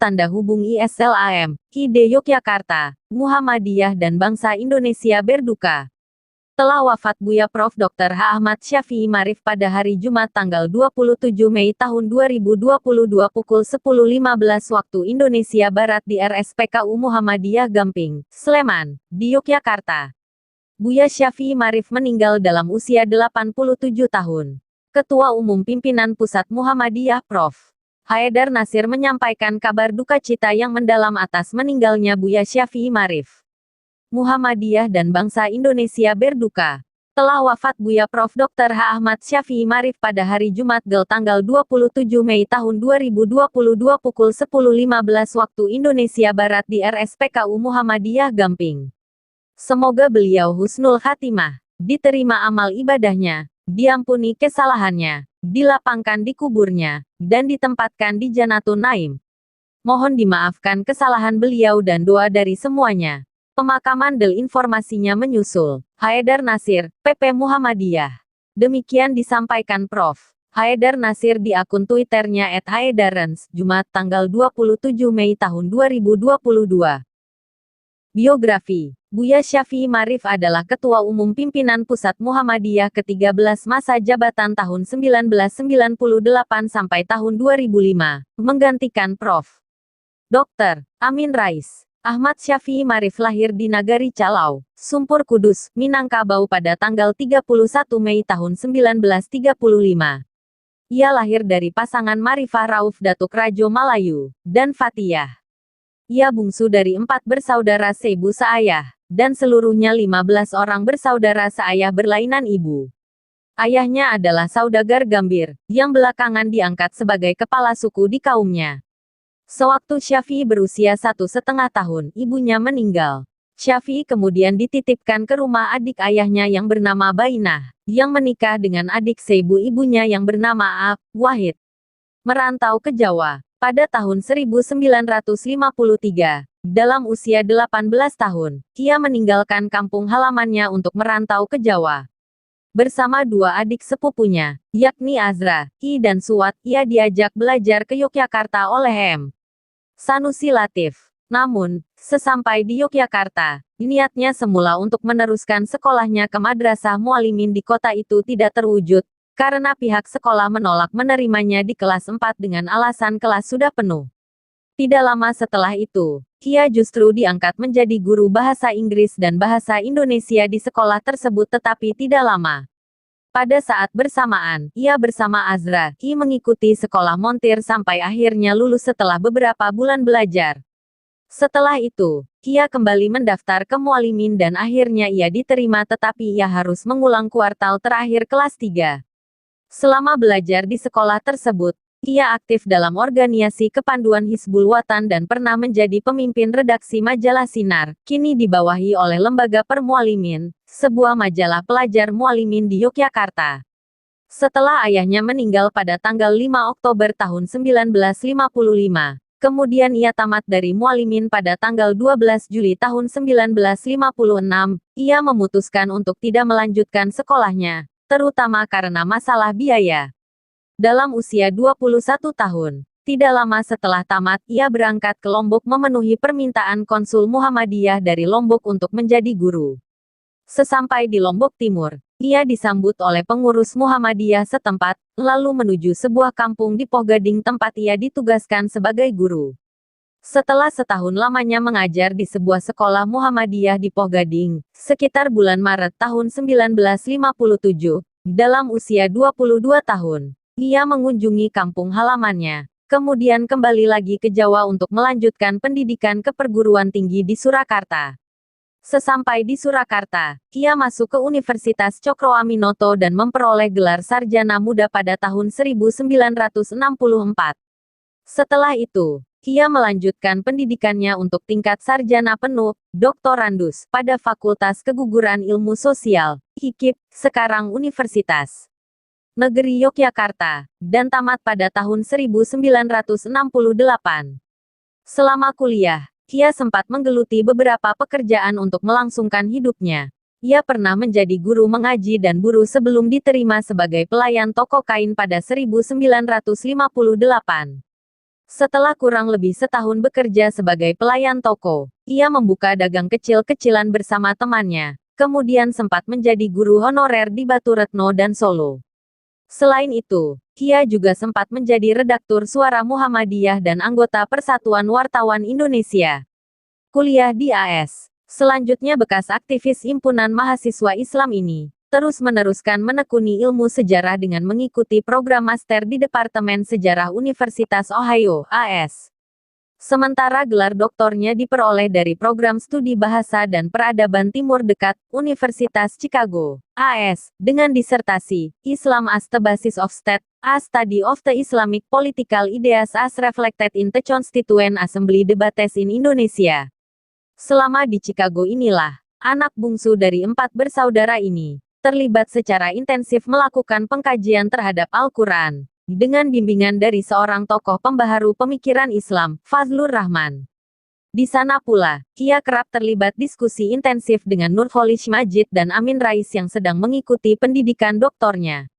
tanda hubung ISLAM, ID Yogyakarta, Muhammadiyah dan bangsa Indonesia berduka. Telah wafat Buya Prof. Dr. H. Ahmad Syafi'i Marif pada hari Jumat tanggal 27 Mei tahun 2022 pukul 10.15 waktu Indonesia Barat di RSPKU Muhammadiyah Gamping, Sleman, di Yogyakarta. Buya Syafi'i Marif meninggal dalam usia 87 tahun. Ketua Umum Pimpinan Pusat Muhammadiyah Prof. Haidar Nasir menyampaikan kabar duka cita yang mendalam atas meninggalnya Buya Syafi'i Marif. Muhammadiyah dan bangsa Indonesia berduka. Telah wafat Buya Prof. Dr. H. Ahmad Syafi'i Marif pada hari Jumat tanggal 27 Mei tahun 2022 pukul 10.15 waktu Indonesia Barat di RSPKU Muhammadiyah Gamping. Semoga beliau husnul khatimah, diterima amal ibadahnya, diampuni kesalahannya, dilapangkan di kuburnya, dan ditempatkan di Janatun Naim. Mohon dimaafkan kesalahan beliau dan doa dari semuanya. Pemakaman informasinya menyusul. Haidar Nasir, PP Muhammadiyah. Demikian disampaikan Prof. Haidar Nasir di akun Twitternya @haidarens, Jumat tanggal 27 Mei tahun 2022. Biografi. Buya Syafi'i Marif adalah Ketua Umum Pimpinan Pusat Muhammadiyah ke-13 masa jabatan tahun 1998 sampai tahun 2005, menggantikan Prof. Dr. Amin Rais. Ahmad Syafi'i Marif lahir di Nagari Calau, Sumpur Kudus, Minangkabau pada tanggal 31 Mei tahun 1935. Ia lahir dari pasangan Marifah Rauf Datuk Rajo Malayu, dan Fatiyah. Ia bungsu dari 4 bersaudara seibu seayah, dan seluruhnya 15 orang bersaudara seayah berlainan ibu. Ayahnya adalah saudagar Gambir, yang belakangan diangkat sebagai kepala suku di kaumnya. Sewaktu Syafi'i berusia 1,5 tahun, ibunya meninggal. Syafi'i kemudian dititipkan ke rumah adik ayahnya yang bernama Bainah, yang menikah dengan adik seibu ibunya yang bernama Wahid. Merantau ke Jawa. Pada tahun 1953, dalam usia 18 tahun, ia meninggalkan kampung halamannya untuk merantau ke Jawa. Bersama 2 adik sepupunya, yakni Azra, I dan Suwat, ia diajak belajar ke Yogyakarta oleh M. Sanusi Latif. Namun, sesampai di Yogyakarta, niatnya semula untuk meneruskan sekolahnya ke Madrasah Mualimin di kota itu tidak terwujud, karena pihak sekolah menolak menerimanya di kelas 4 dengan alasan kelas sudah penuh. Tidak lama setelah itu, ia justru diangkat menjadi guru bahasa Inggris dan bahasa Indonesia di sekolah tersebut tetapi tidak lama. Pada saat bersamaan, ia bersama Azra, mengikuti sekolah montir sampai akhirnya lulus setelah beberapa bulan belajar. Setelah itu, ia kembali mendaftar ke Mualimin dan akhirnya ia diterima tetapi ia harus mengulang kuartal terakhir kelas 3. Selama belajar di sekolah tersebut, ia aktif dalam organisasi Kepanduan Hizbul Watan dan pernah menjadi pemimpin redaksi majalah Sinar, kini dibawahi oleh Lembaga Permualimin, sebuah majalah pelajar mualimin di Yogyakarta. Setelah ayahnya meninggal pada tanggal 5 Oktober tahun 1955, kemudian ia tamat dari mualimin pada tanggal 12 Juli tahun 1956, ia memutuskan untuk tidak melanjutkan sekolahnya, terutama karena masalah biaya. Dalam usia 21 tahun, tidak lama setelah tamat, ia berangkat ke Lombok memenuhi permintaan Konsul Muhammadiyah dari Lombok untuk menjadi guru. Sesampai di Lombok Timur, ia disambut oleh pengurus Muhammadiyah setempat, lalu menuju sebuah kampung di Pohgading tempat ia ditugaskan sebagai guru. Setelah setahun lamanya mengajar di sebuah sekolah Muhammadiyah di Pohgading, sekitar bulan Maret tahun 1957, dalam usia 22 tahun, ia mengunjungi kampung halamannya, kemudian kembali lagi ke Jawa untuk melanjutkan pendidikan ke perguruan tinggi di Surakarta. Sesampai di Surakarta, ia masuk ke Universitas Cokro Aminoto dan memperoleh gelar sarjana muda pada tahun 1964. Setelah itu, ia melanjutkan pendidikannya untuk tingkat sarjana penuh, doktorandus, pada Fakultas Keguguran Ilmu Sosial, HIKIP, sekarang Universitas Negeri Yogyakarta, dan tamat pada tahun 1968. Selama kuliah, ia sempat menggeluti beberapa pekerjaan untuk melangsungkan hidupnya. Ia pernah menjadi guru mengaji dan buruh sebelum diterima sebagai pelayan toko kain pada 1958. Setelah kurang lebih setahun bekerja sebagai pelayan toko, ia membuka dagang kecil-kecilan bersama temannya, kemudian sempat menjadi guru honorer di Batu Retno dan Solo. Selain itu, ia juga sempat menjadi redaktur Suara Muhammadiyah dan anggota Persatuan Wartawan Indonesia. Kuliah di AS. Selanjutnya bekas aktivis Himpunan Mahasiswa Islam ini terus meneruskan menekuni ilmu sejarah dengan mengikuti program master di Departemen Sejarah Universitas Ohio, AS. Sementara gelar doktornya diperoleh dari program studi bahasa dan peradaban Timur Dekat, Universitas Chicago, AS, dengan disertasi, Islam as the Basis of State, a Study of the Islamic Political Ideas as Reflected in the Constituent Assembly Debates in Indonesia. Selama di Chicago inilah, anak bungsu dari 4 bersaudara ini terlibat secara intensif melakukan pengkajian terhadap Al-Quran, dengan bimbingan dari seorang tokoh pembaharu pemikiran Islam, Fazlur Rahman. Di sana pula, ia kerap terlibat diskusi intensif dengan Nurcholish Madjid dan Amin Rais yang sedang mengikuti pendidikan doktornya.